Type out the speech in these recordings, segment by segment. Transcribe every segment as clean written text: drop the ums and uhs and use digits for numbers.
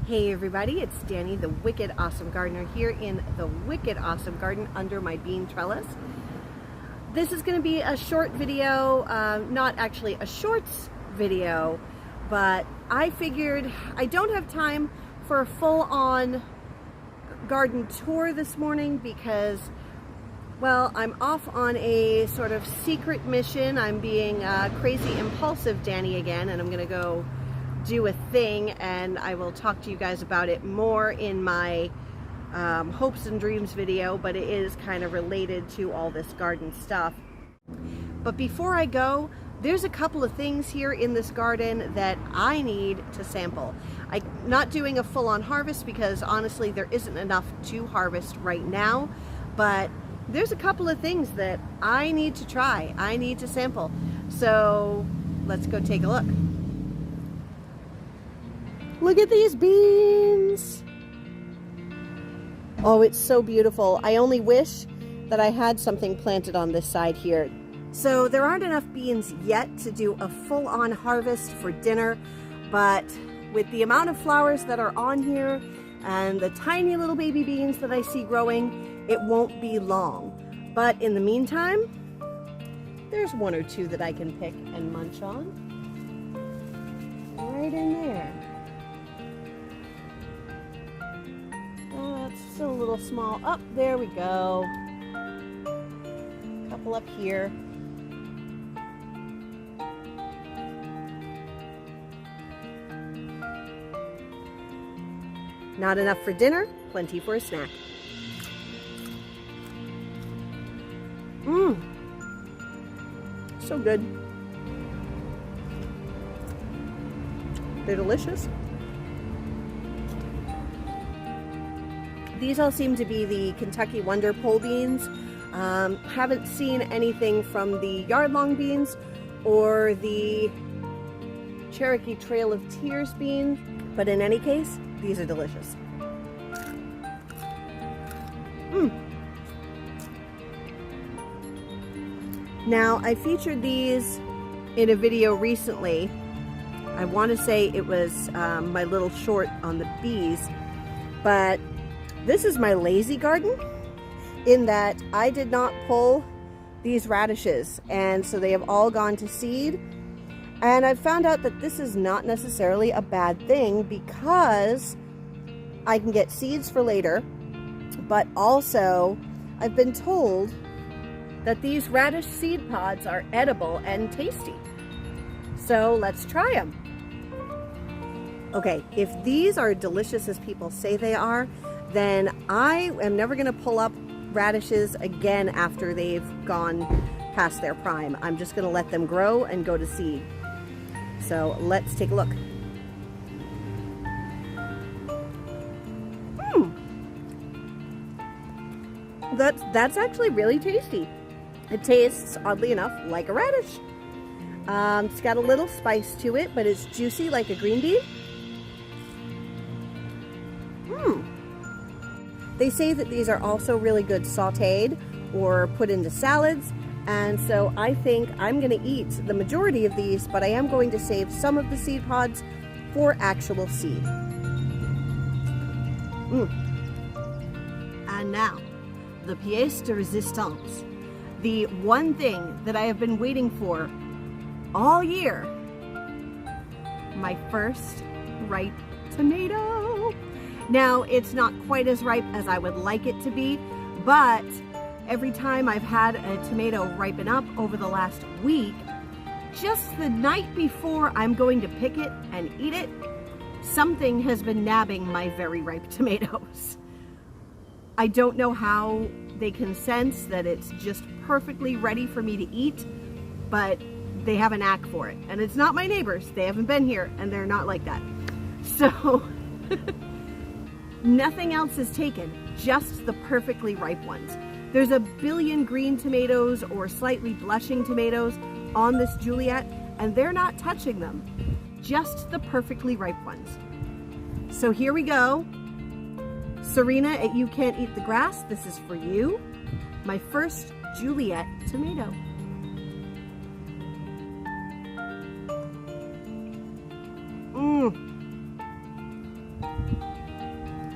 Hey everybody, it's Danny, the Wicked Awesome Gardener, here in the Wicked Awesome Garden under my bean trellis. This is going to be a short video, not actually a shorts video, but I figured I don't have time for a full-on garden tour this morning because, well, I'm off on a sort of secret mission. I'm being crazy impulsive Danny again, and I'm going to go do a thing, and I will talk to you guys about it more in my hopes and dreams video, but it is kind of related to all this garden stuff. But before I go, there's a couple of things here in this garden that I need to sample. I'm not doing a full-on harvest because honestly there isn't enough to harvest right now, but there's a couple of things that I need to try, I need to sample. So let's go take a look. Look at these beans. Oh, it's so beautiful. I only wish that I had something planted on this side here. So there aren't enough beans yet to do a full-on harvest for dinner, but with the amount of flowers that are on here and the tiny little baby beans that I see growing, it won't be long. But in the meantime, there's one or two that I can pick and munch on. Right in there. Still a little small. Up there we go. A couple up here. Not enough for dinner, plenty for a snack. So good. They're delicious. These all seem to be the Kentucky Wonder pole beans. Haven't seen anything from the yard-long beans or the Cherokee Trail of Tears bean, but in any case, these are delicious. Now, I featured these in a video recently. I want to say it was my little short on the bees, but this is my lazy garden in that I did not pull these radishes, and so they have all gone to seed. And I've found out that this is not necessarily a bad thing because I can get seeds for later, but also I've been told that these radish seed pods are edible and tasty. So let's try them. Okay, if these are delicious as people say they are, then I am never going to pull up radishes again after they've gone past their prime. I'm just going to let them grow and go to seed. So let's take a look. That's actually really tasty. It tastes, oddly enough, like a radish. It's got a little spice to it, but it's juicy like a green bean. They say that these are also really good sautéed or put into salads, and so I think I'm going to eat the majority of these, but I am going to save some of the seed pods for actual seed. And now, the pièce de résistance. The one thing that I have been waiting for all year. My first ripe tomato. Now, it's not quite as ripe as I would like it to be, but every time I've had a tomato ripen up over the last week, just the night before I'm going to pick it and eat it, something has been nabbing my very ripe tomatoes. I don't know how they can sense that it's just perfectly ready for me to eat, but they have a knack for it. And it's not my neighbors. They haven't been here, and they're not like that. So nothing else is taken, just the perfectly ripe ones. There's a billion green tomatoes or slightly blushing tomatoes on this Juliet, and they're not touching them, just the perfectly ripe ones. So here we go. Serena at You Can't Eat the Grass, this is for you. My first Juliet tomato.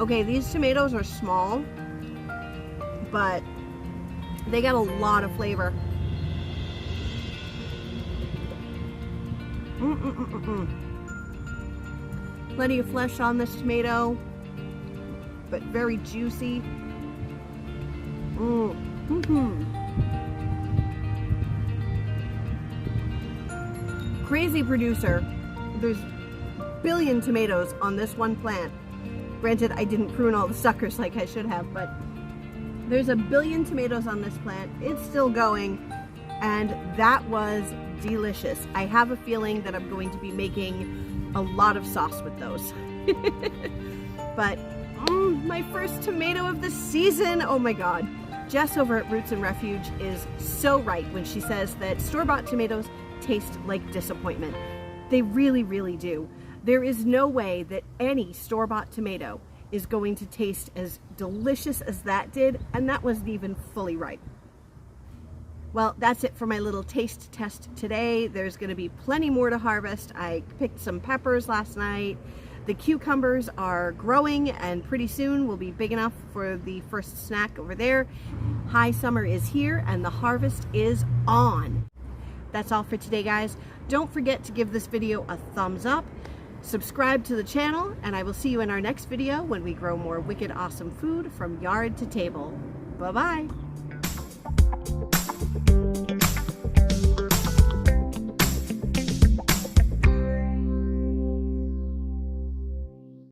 Okay, these tomatoes are small, but they got a lot of flavor. Plenty of flesh on this tomato, but very juicy. Crazy producer. There's a billion tomatoes on this one plant. Granted, I didn't prune all the suckers like I should have, but there's a billion tomatoes on this plant. It's still going, and that was delicious. I have a feeling that I'm going to be making a lot of sauce with those. But my first tomato of the season. Oh my God. Jess over at Roots and Refuge is so right when she says that store-bought tomatoes taste like disappointment. They really, really do. There is no way that any store-bought tomato is going to taste as delicious as that did, and that wasn't even fully ripe. Well, that's it for my little taste test today. There's going to be plenty more to harvest. I picked some peppers last night. The cucumbers are growing, and pretty soon will be big enough for the first snack over there. High summer is here, and the harvest is on. That's all for today, guys. Don't forget to give this video a thumbs up. Subscribe to the channel, and I will see you in our next video when we grow more wicked awesome food from yard to table. Bye-bye.